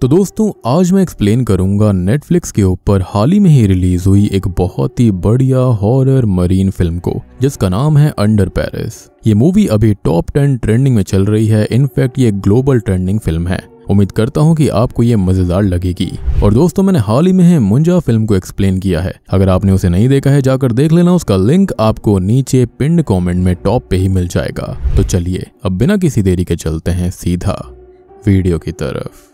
तो दोस्तों आज मैं एक्सप्लेन करूंगा नेटफ्लिक्स के ऊपर हाल ही में ही रिलीज हुई एक बहुत ही बढ़िया हॉरर मरीन फिल्म को, जिसका नाम है अंडर पेरिस। ये मूवी अभी टॉप 10 ट्रेंडिंग में चल रही है। इनफैक्ट ये ग्लोबल ट्रेंडिंग फिल्म है। उम्मीद करता हूँ कि आपको ये मजेदार लगेगी। और दोस्तों मैंने हाल ही में है मुंजा फिल्म को एक्सप्लेन किया है। अगर आपने उसे नहीं देखा है जाकर देख लेना। उसका लिंक आपको नीचे पिन्ड कमेंट में टॉप पे ही मिल जाएगा। तो चलिए अब बिना किसी देरी के चलते हैं सीधा वीडियो की तरफ।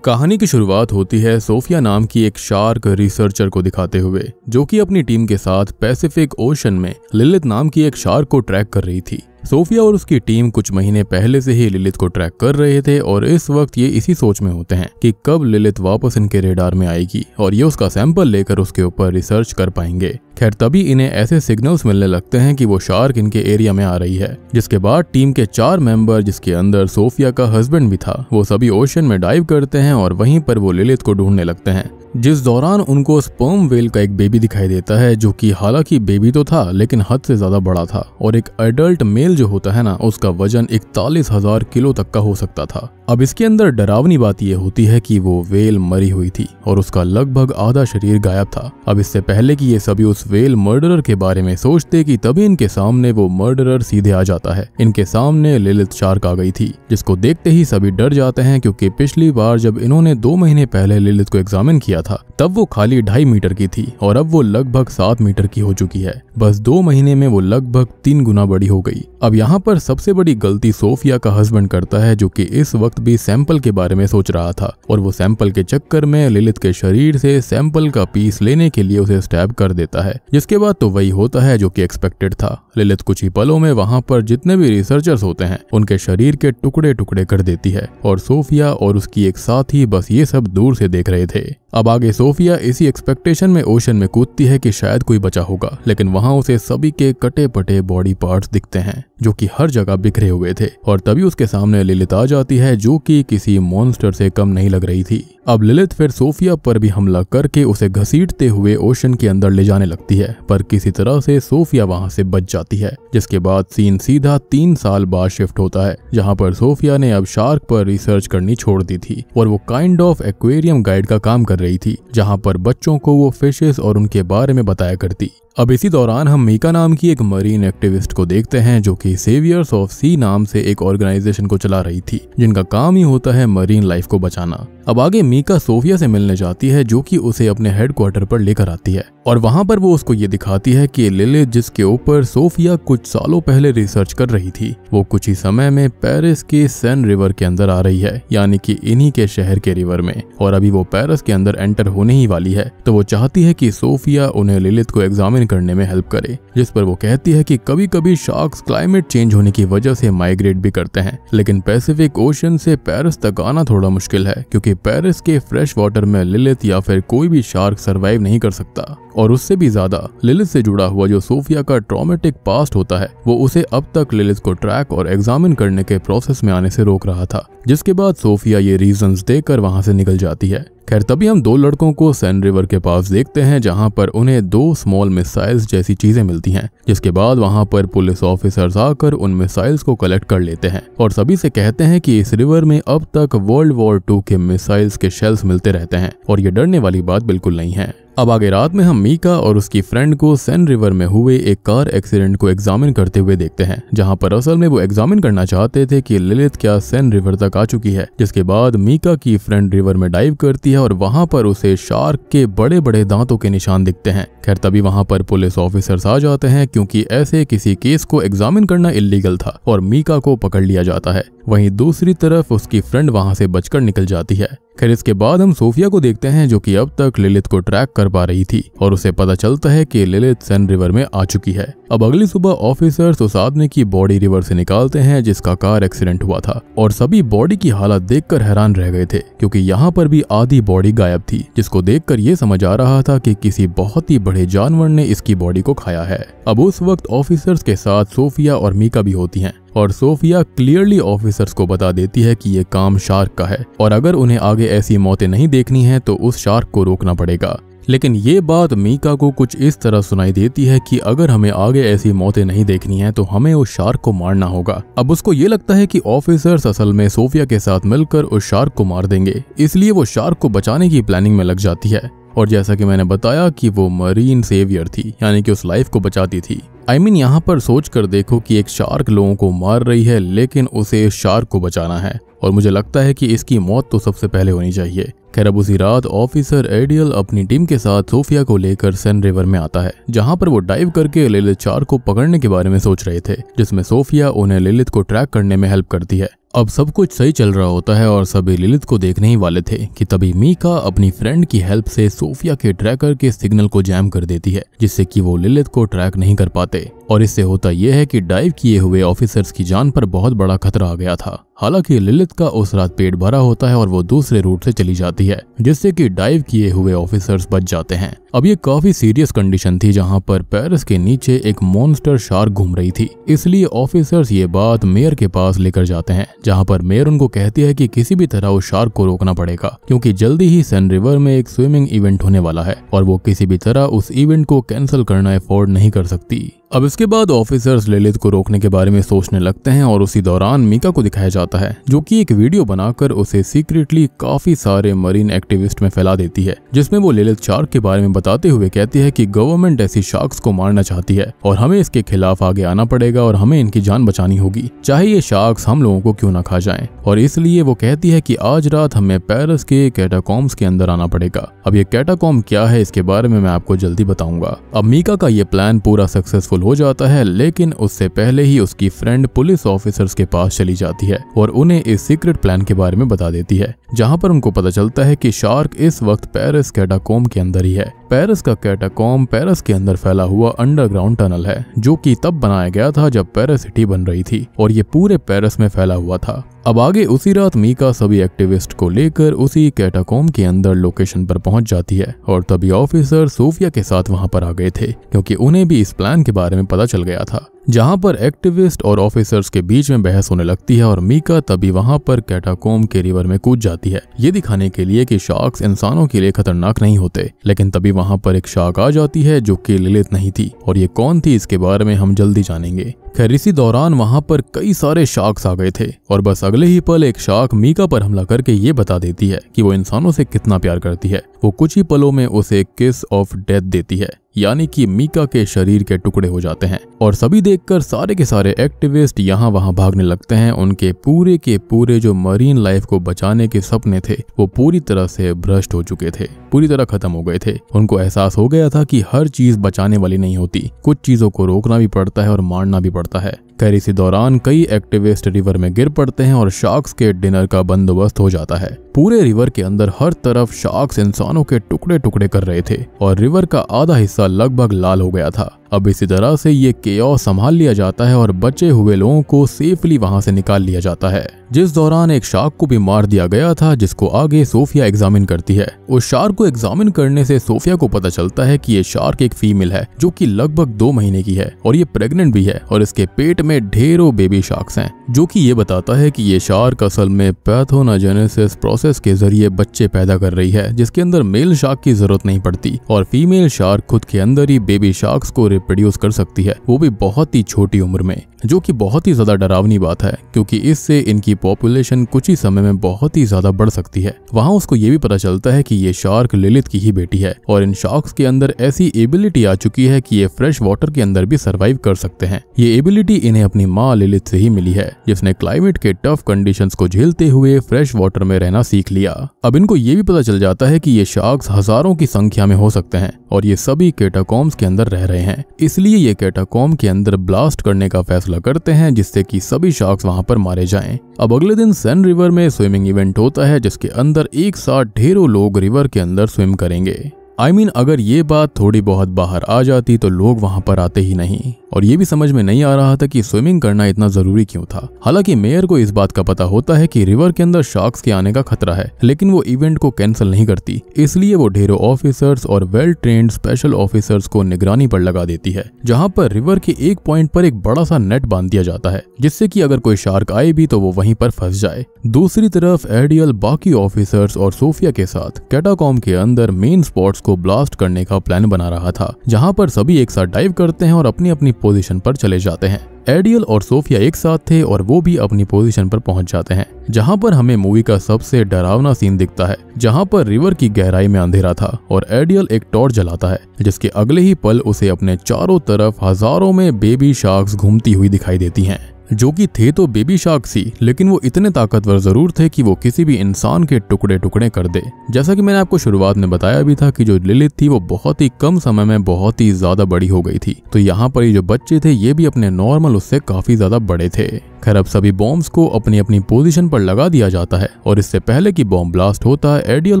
कहानी की शुरुआत होती है सोफिया नाम की एक शार्क रिसर्चर को दिखाते हुए, जो कि अपनी टीम के साथ पैसिफिक ओशन में लिलिथ नाम की एक शार्क को ट्रैक कर रही थी। सोफिया और उसकी टीम कुछ महीने पहले से ही लिलिथ को ट्रैक कर रहे थे और इस वक्त ये इसी सोच में होते हैं कि कब लिलिथ वापस इनके रेडार में आएगी और ये उसका सैंपल लेकर उसके ऊपर रिसर्च कर पाएंगे। खैर तभी इन्हें ऐसे सिग्नल्स मिलने लगते हैं कि वो शार्क इनके एरिया में आ रही है, जिसके बाद टीम के 4 मेंबर, जिसके अंदर सोफिया का हस्बैंड भी था, वो सभी ओशन में डाइव करते हैं और वहीं पर वो लिलिथ को ढूंढने लगते हैं। जिस दौरान उनको स्पर्म वेल का एक बेबी दिखाई देता है, जो कि हालांकि बेबी तो था लेकिन हद से ज्यादा बड़ा था और एक एडल्ट मेल जो होता है ना, उसका वजन 41,000 किलो तक का हो सकता था। अब इसके अंदर डरावनी बात यह होती है कि वो वेल मरी हुई थी और उसका लगभग आधा शरीर गायब था। अब इससे पहले कि ये सभी उस वेल मर्डरर के बारे में सोचते कि तभी इनके सामने वो मर्डरर सीधे आ जाता है। इनके सामने लिलिथ शार्क आ गई थी, जिसको देखते ही सभी डर जाते हैं, क्योंकि पिछली बार जब इन्होंने 2 महीने पहले लिलिथ को एग्जामिन किया था तब वो खाली 2.5 मीटर की थी और अब वो लगभग 7 मीटर की हो चुकी है। बस 2 महीने में वो लगभग 3 गुना बड़ी हो गई। अब यहाँ पर सबसे बड़ी गलती सोफिया का हस्बैंड करता है, जो कि इस वक्त भी सैंपल के बारे में सोच रहा था और वो सैंपल के चक्कर में लिलिथ के शरीर से सैंपल का पीस लेने के लिए उसे स्टैब कर देता है। जिसके बाद तो वही होता है जो कि एक्सपेक्टेड था। लिलिथ कुछ ही पलों में वहां पर जितने भी रिसर्चर्स होते हैं उनके शरीर के टुकड़े टुकड़े कर देती है और सोफिया और उसकी एक साथी बस ये सब दूर से देख रहे थे। अब आगे सोफिया इसी एक्सपेक्टेशन में ओशन में कूदती है कि शायद कोई बचा होगा, लेकिन वहां उसे सभी के कटे पटे बॉडी पार्ट्स दिखते हैं जो कि हर जगह बिखरे हुए थे। और तभी उसके सामने लिलिथ आ जाती है, जो कि किसी मॉन्स्टर से कम नहीं लग रही थी। अब लिलिथ फिर सोफिया पर भी हमला करके उसे घसीटते हुए ओशन के अंदर ले जाने लगती है, पर किसी तरह से सोफिया वहां से बच जाती है। जिसके बाद सीन सीधा 3 साल बाद शिफ्ट होता है, जहां पर सोफिया ने अब शार्क पर रिसर्च करनी छोड़ दी थी और वो काइंड ऑफ एक्वेरियम गाइड का काम कर रही थी, जहां पर बच्चों को वो फिशेस और उनके बारे में बताया करती। अब इसी दौरान हम मीका नाम की एक मरीन एक्टिविस्ट को देखते हैं, जो कि सेवियर्स ऑफ सी नाम से एक ऑर्गेनाइजेशन को चला रही थी, जिनका काम ही होता है मरीन लाइफ को बचाना। अब आगे मीका सोफिया से मिलने जाती है, जो कि उसे अपने हेडक्वार्टर पर लेकर आती है और वहां पर वो उसको ये दिखाती है कि लिलिथ, जिसके ऊपर सोफिया कुछ सालों पहले रिसर्च कर रही थी, वो कुछ ही समय में पेरिस के सेन रिवर के अंदर आ रही है, यानी कि इन्हीं के शहर के रिवर में। और अभी वो पेरिस के अंदर एंटर होने ही वाली है, तो वो चाहती है कि सोफिया उन्हें लिलिथ को एग्जामिन करने में हेल्प करे। जिस पर वो कहती है कि कभी कभी शार्क्स क्लाइमेट चेंज होने की वजह से माइग्रेट भी करते हैं, लेकिन पैसिफिक ओशन से पेरिस तक आना थोड़ा मुश्किल है, क्योंकि पेरिस के फ्रेश वाटर में लिलिथ या फिर कोई भी शार्क सरवाइव नहीं कर सकता। और उससे भी ज्यादा लिलिथ से जुड़ा हुआ जो सोफिया का ट्रॉमेटिक पास्ट होता है, वो उसे अब तक लिलिथ को ट्रैक और एग्जामिन करने के प्रोसेस में आने से रोक रहा था। जिसके बाद सोफिया ये रीजंस देकर वहां से निकल जाती है। खैर तभी हम 2 लड़कों को सेन रिवर के पास देखते हैं, जहां पर उन्हें 2 स्मॉल मिसाइल्स जैसी चीजें मिलती हैं। जिसके बाद वहां पर पुलिस ऑफिसर्स आकर उन मिसाइल्स को कलेक्ट कर लेते हैं और सभी से कहते हैं कि इस रिवर में अब तक वर्ल्ड वॉर 2 के मिसाइल्स के शेल्स मिलते रहते हैं और ये डरने वाली बात बिल्कुल नहीं है। अब आगे रात में हम मीका और उसकी फ्रेंड को सेन रिवर में हुए एक कार एक्सीडेंट को एग्जामिन करते हुए देखते हैं, जहां पर असल में वो एग्जामिन करना चाहते थे कि लिलिथ क्या सेन रिवर तक आ चुकी है। जिसके बाद मीका की फ्रेंड रिवर में डाइव करती है और वहां पर उसे शार्क के बड़े बड़े दांतों के निशान दिखते हैं। खैर तभी वहां पर पुलिस ऑफिसर्स आ जाते हैं, क्योंकि ऐसे किसी केस को एग्जामिन करना इलीगल था और मीका को पकड़ लिया जाता है। वहीं दूसरी तरफ उसकी फ्रेंड वहां से बचकर निकल जाती है। खैर इसके बाद हम सोफिया को देखते हैं, जो कि अब तक लिलिथ को ट्रैक कर पा रही थी और उसे पता चलता है कि लिलिथ सेन रिवर में आ चुकी है। अब अगली सुबह ऑफिसर्स उस आदमी की बॉडी रिवर से निकालते हैं, जिसका कार एक्सीडेंट हुआ था, और सभी बॉडी की हालत देखकर हैरान रह गए थे, क्योंकि यहाँ पर भी आधी बॉडी गायब थी, जिसको देखकर ये समझ आ रहा था कि किसी बहुत ही बड़े जानवर ने इसकी बॉडी को खाया है। अब उस वक्त ऑफिसर्स के साथ सोफिया और मीका भी होती हैं और सोफिया क्लियरली ऑफिसर्स को बता देती है कि ये काम शार्क का है और अगर उन्हें आगे ऐसी मौतें नहीं देखनी है तो उस शार्क को रोकना पड़ेगा। लेकिन ये बात मीका को कुछ इस तरह सुनाई देती है कि अगर हमें आगे ऐसी मौतें नहीं देखनी है तो हमें उस शार्क को मारना होगा। अब उसको ये लगता है कि ऑफिसर्स असल में सोफिया के साथ मिलकर उस शार्क को मार देंगे, इसलिए वो शार्क को बचाने की प्लानिंग में लग जाती है। और जैसा कि मैंने बताया कि वो मरीन सेवियर थी, यानी कि उस लाइफ को बचाती थी। यहाँ पर सोच कर देखो कि एक शार्क लोगों को मार रही है लेकिन उसे शार्क को बचाना है, और मुझे लगता है कि इसकी मौत तो सबसे पहले होनी चाहिए। खैर अब उसी रात ऑफिसर एडियल अपनी टीम के साथ सोफिया को लेकर सेन रिवर में आता है, जहां पर वो डाइव करके लिलिथ शार्क को पकड़ने के बारे में सोच रहे थे, जिसमें सोफिया उन्हें लिलिथ को ट्रैक करने में हेल्प करती है। अब सब कुछ सही चल रहा होता है और सभी लिलिथ को देखने ही वाले थे कि तभी मीका अपनी फ्रेंड की हेल्प से सोफिया के ट्रैकर के सिग्नल को जैम कर देती है, जिससे कि वो लिलिथ को ट्रैक नहीं कर पाते। और इससे होता यह है कि डाइव किए हुए ऑफिसर्स की जान पर बहुत बड़ा खतरा आ गया था। हालांकि लिलिथ का उस रात पेट भरा होता है और वो दूसरे रूट से चली जाती है, जिससे कि डाइव किए हुए ऑफिसर्स बच जाते हैं। अब ये काफी सीरियस कंडीशन थी जहां पर पेरिस के नीचे एक मॉन्स्टर शार्क घूम रही थी, इसलिए ऑफिसर्स ये बात मेयर के पास लेकर जाते हैं, जहां पर मेयर उनको कहती है कि किसी भी तरह उस शार्क को रोकना पड़ेगा, क्योंकि जल्दी ही सेन रिवर में एक स्विमिंग इवेंट होने वाला है और वो किसी भी तरह उस इवेंट को कैंसिल करना अफोर्ड नहीं कर सकती। अब इसके बाद ऑफिसर्स लिलिथ को रोकने के बारे में सोचने लगते हैं और उसी दौरान मीका को दिखाया जाता है, जो कि एक वीडियो बनाकर उसे सीक्रेटली काफी सारे मरीन एक्टिविस्ट में फैला देती है, जिसमें वो लिलिथ शार्क के बारे में बताते हुए कहती है कि गवर्नमेंट ऐसी शार्क्स को मारना चाहती है और हमें इसके खिलाफ आगे आना पड़ेगा और हमें इनकी जान बचानी होगी, चाहे ये शार्क्स हम लोगों को क्यों ना खा जाएं। और इसलिए वो कहती है कि आज रात हमें पेरिस के कैटाकॉम्स के अंदर आना पड़ेगा। अब ये कैटाकॉम क्या है इसके बारे में मैं आपको जल्दी बताऊंगा। अब मीका का ये प्लान पूरा सक्सेसफुल हो जाता है, लेकिन उससे पहले ही उसकी फ्रेंड पुलिस ऑफिसर्स के पास चली जाती है और उन्हें इस सीक्रेट प्लान के बारे में बता देती है, जहां पर उनको पता चलता है कि शार्क इस वक्त पेरिस कैटाकॉम के अंदर ही है। पेरिस का कैटाकॉम पेरिस के अंदर फैला हुआ अंडरग्राउंड टनल है, जो कि तब बनाया गया था जब पेरिस सिटी बन रही थी और ये पूरे पेरिस में फैला हुआ था। अब आगे उसी रात मीका सभी एक्टिविस्ट को लेकर उसी कैटाकॉम के अंदर लोकेशन पर पहुंच जाती है और तभी ऑफिसर सोफिया के साथ वहां पर आ गए थे, क्योंकि उन्हें भी इस प्लान के बारे में पता चल गया था। जहां पर एक्टिविस्ट और ऑफिसर्स के बीच में बहस होने लगती है और मीका तभी वहां पर कैटाकॉम के रिवर में कूद जाती है, ये दिखाने के लिए कि शार्क्स इंसानों के लिए खतरनाक नहीं होते। लेकिन तभी वहां पर एक शार्क आ जाती है जो कि लिलिथ नहीं थी, और ये कौन थी इसके बारे में हम जल्दी जानेंगे। खैर इसी दौरान वहां पर कई सारे शार्क्स आ गए थे और बस अगले ही पल एक शार्क मीका पर हमला करके ये बता देती है कि वो इंसानों से कितना प्यार करती है। वो कुछ ही पलों में उसे किस ऑफ डेथ देती है, यानी कि मीका के शरीर के टुकड़े हो जाते हैं और सभी देखकर सारे के सारे एक्टिविस्ट यहाँ वहाँ भागने लगते हैं। उनके पूरे के पूरे जो मरीन लाइफ को बचाने के सपने थे वो पूरी तरह से भ्रष्ट हो चुके थे, पूरी तरह खत्म हो गए थे। उनको एहसास हो गया था कि हर चीज बचाने वाली नहीं होती, कुछ चीजों को रोकना भी पड़ता है और मारना भी पड़ता है। खैर इसी दौरान कई एक्टिविस्ट रिवर में गिर पड़ते हैं और शार्क्स के डिनर का बंदोबस्त हो जाता है। पूरे रिवर के अंदर हर तरफ शार्क्स इंसानों के टुकड़े टुकड़े कर रहे थे और रिवर का आधा हिस्सा लगभग लाल हो गया था। अब इसी तरह से ये केओस संभाल लिया जाता है और बचे हुए लोगों को सेफली वहां से निकाल लिया जाता है, जिस दौरान एक शार्क को भी मार दिया गया था, जिसको आगे सोफिया एग्जामिन करती है। उस शार्क को एग्जामिन करने से सोफिया को पता चलता है कि ये शार्क एक फीमेल है जो कि लगभग 2 महीने की है और ये प्रेग्नेंट भी है और इसके पेट में ढेरों बेबी शार्क्स हैं, जो कि ये बताता है कि ये शार्क असल में पैथोजेनेसिस प्रोसेस के जरिए बच्चे पैदा कर रही है, जिसके अंदर मेल शार्क की जरूरत नहीं पड़ती और फीमेल शार्क खुद के अंदर ही बेबी शार्क्स को रिप्रोड्यूस कर सकती है, वो भी बहुत ही छोटी उम्र में, जो कि बहुत ही ज्यादा डरावनी बात है क्योंकि इससे इनकी पॉपुलेशन कुछ ही समय में बहुत ही ज्यादा बढ़ सकती है। वहाँ उसको ये भी पता चलता है कि ये शार्क लिलिथ की ही बेटी है और इन शार्क्स के अंदर ऐसी एबिलिटी आ चुकी है कि ये फ्रेश वाटर के अंदर भी सर्वाइव कर सकते हैं। ये एबिलिटी इन्हें अपनी माँ लिलिथ से ही मिली है, जिसने क्लाइमेट के टफ कंडीशंस को झेलते हुए फ्रेश वाटर में रहना सीख लिया। अब इनको ये भी पता चल जाता है कि ये शार्क्स हजारों की संख्या में हो सकते हैं और ये सभी कैटाकॉम्स के अंदर रह रहे हैं, इसलिए ये कैटाकॉम के अंदर ब्लास्ट करने का फैसला करते हैं जिससे कि सभी शार्क्स वहां पर मारे जाएं। अब अगले दिन सेन रिवर में स्विमिंग इवेंट होता है, जिसके अंदर एक साथ ढेरों लोग रिवर के अंदर स्विम करेंगे। अगर ये बात थोड़ी बहुत बाहर आ जाती तो लोग वहां पर आते ही नहीं और ये भी समझ में नहीं आ रहा था कि स्विमिंग करना इतना जरूरी क्यों था। हालांकि मेयर को इस बात का पता होता है कि रिवर के अंदर शार्क्स के आने का खतरा है, लेकिन वो इवेंट को कैंसिल नहीं करती, इसलिए वो ढेरों ऑफिसर्स और वेल ट्रेन्ड स्पेशल ऑफिसर्स को निगरानी पर लगा देती है, जहां पर रिवर के एक पॉइंट पर एक बड़ा सा नेट बांध दिया जाता है, जिससे कि अगर कोई शार्क आए भी तो वो वहीं पर फंस जाए। दूसरी तरफ एडियल बाकी ऑफिसर्स और सोफिया के साथ कैटाकॉम के अंदर मेन स्पॉट्स को ब्लास्ट करने का प्लान बना रहा था, जहां पर सभी एक साथ डाइव करते हैं और अपनी अपनी पोजीशन पर चले जाते हैं। एडियल और सोफिया एक साथ थे और वो भी अपनी पोजीशन पर पहुंच जाते हैं, जहां पर हमें मूवी का सबसे डरावना सीन दिखता है, जहां पर रिवर की गहराई में अंधेरा था और एडियल एक टॉर्च जलाता है, जिसके अगले ही पल उसे अपने चारों तरफ हजारों में बेबी शार्क्स घूमती हुई दिखाई देती हैं, जो कि थे तो बेबी शार्क्स ही, लेकिन वो इतने ताकतवर जरूर थे कि वो किसी भी इंसान के टुकड़े टुकड़े कर दे। जैसा कि मैंने आपको शुरुआत में बताया भी था कि जो लिलिथ थी वो बहुत ही कम समय में बहुत ही ज्यादा बड़ी हो गई थी, तो यहाँ पर ये जो बच्चे थे ये भी अपने नॉर्मल उससे काफी ज्यादा बड़े थे। खैर, अब सभी बॉम्ब्स को अपनी अपनी पोजीशन पर लगा दिया जाता है और इससे पहले कि बॉम्ब ब्लास्ट होता है, एडियल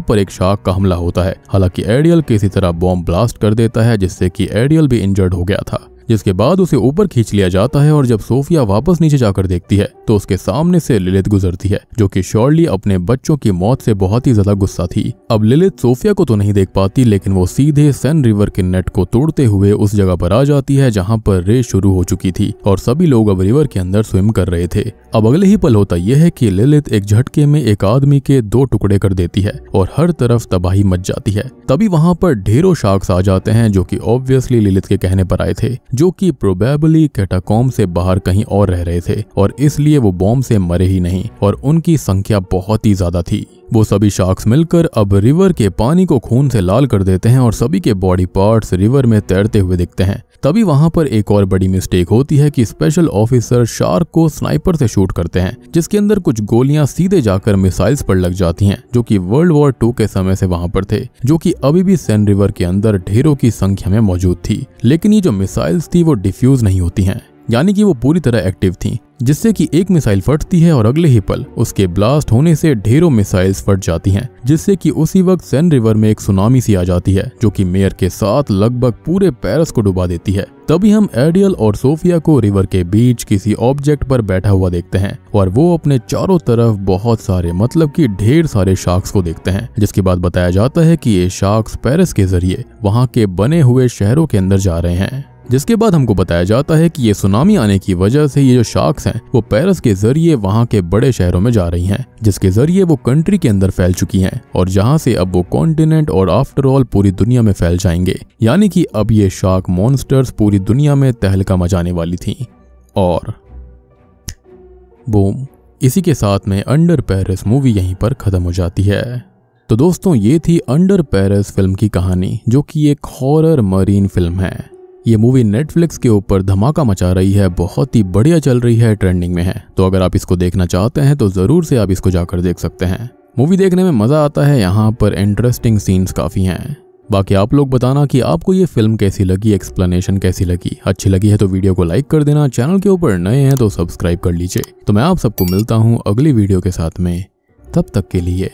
पर एक शार्क का हमला होता है। हालांकि एडियल किसी तरह बॉम्ब ब्लास्ट कर देता है, जिससे कि एडियल भी इंजर्ड हो गया था, जिसके बाद उसे ऊपर खींच लिया जाता है और जब सोफिया वापस नीचे जाकर देखती है तो उसके सामने से लिलिथ गुजरती है, जो कि श्योरली अपने बच्चों की मौत से बहुत ही ज्यादा गुस्सा थी। अब लिलिथ सोफिया को तो नहीं देख पाती, लेकिन वो सीधे सेन रिवर के नेट को तोड़ते हुए उस जगह पर आ जाती है जहां पर रेस शुरू हो चुकी थी और सभी लोग अब रिवर के अंदर स्विम कर रहे थे। अब अगले ही पल होता यह है कि लिलिथ एक झटके में एक आदमी के 2 टुकड़े कर देती है और हर तरफ तबाही मच जाती है। तभी वहां पर ढेरों शार्क्स आ जाते हैं, जो कि ऑब्वियसली लिलिथ के कहने पर आए थे, जो कि प्रोबेबली कैटाकॉम्ब से बाहर कहीं और रह रहे थे और इसलिए वो बॉम्ब से मरे ही नहीं और उनकी संख्या बहुत ही ज्यादा थी। वो सभी शार्क्स मिलकर अब रिवर के पानी को खून से लाल कर देते हैं और सभी के बॉडी पार्ट्स रिवर में तैरते हुए दिखते हैं। तभी वहां पर एक और बड़ी मिस्टेक होती है कि स्पेशल ऑफिसर शार्क को स्नाइपर से शूट करते हैं, जिसके अंदर कुछ गोलियां सीधे जाकर मिसाइल्स पर लग जाती हैं, जो कि वर्ल्ड वॉर 2 के समय से वहां पर थे, जो कि अभी भी सेन रिवर के अंदर ढेरों की संख्या में मौजूद थी। लेकिन ये जो मिसाइल्स थी वो डिफ्यूज नहीं होती हैं, यानी कि वो पूरी तरह एक्टिव थी, जिससे कि एक मिसाइल फटती है और अगले ही पल उसके ब्लास्ट होने से ढेरों मिसाइल्स फट जाती हैं, जिससे कि उसी वक्त सेन रिवर में एक सुनामी सी आ जाती है, जो कि मेयर के साथ लगभग पूरे पेरिस को डुबा देती है। तभी हम एडियल और सोफिया को रिवर के बीच किसी ऑब्जेक्ट पर बैठा हुआ देखते हैं और वो अपने चारों तरफ बहुत सारे मतलब कि ढेर सारे शार्क्स को देखते हैं, जिसके बाद बताया जाता है कि ये शार्क्स पेरिस के जरिए वहां के बने हुए शहरों के अंदर जा रहे हैं। जिसके बाद हमको बताया जाता है कि ये सुनामी आने की वजह से ये जो शार्क्स हैं वो पेरिस के जरिए वहां के बड़े शहरों में जा रही हैं, जिसके जरिए वो कंट्री के अंदर फैल चुकी हैं और जहां से अब वो कॉन्टिनेंट और आफ्टर ऑल पूरी दुनिया में फैल जाएंगे। यानी कि अब ये शार्क मॉन्स्टर्स पूरी दुनिया में तहलका मचाने वाली थी। और बूम, इसी के साथ में अंडर पेरिस मूवी यहीं पर खत्म हो जाती है। तो दोस्तों, ये थी अंडर पेरिस फिल्म की कहानी, जो कि एक हॉरर मरीन फिल्म है। ये मूवी नेटफ्लिक्स के ऊपर धमाका मचा रही है, बहुत ही बढ़िया चल रही है, ट्रेंडिंग में है। तो अगर आप इसको देखना चाहते हैं तो जरूर से आप इसको जाकर देख सकते हैं। मूवी देखने में मजा आता है, यहाँ पर इंटरेस्टिंग सीन्स काफी हैं। बाकी आप लोग बताना कि आपको ये फिल्म कैसी लगी, एक्सप्लेनेशन कैसी लगी। अच्छी लगी है तो वीडियो को लाइक कर देना, चैनल के ऊपर नए हैं तो सब्सक्राइब कर लीजिए। तो मैं आप सबको मिलता हूँ अगली वीडियो के साथ में, तब तक के लिए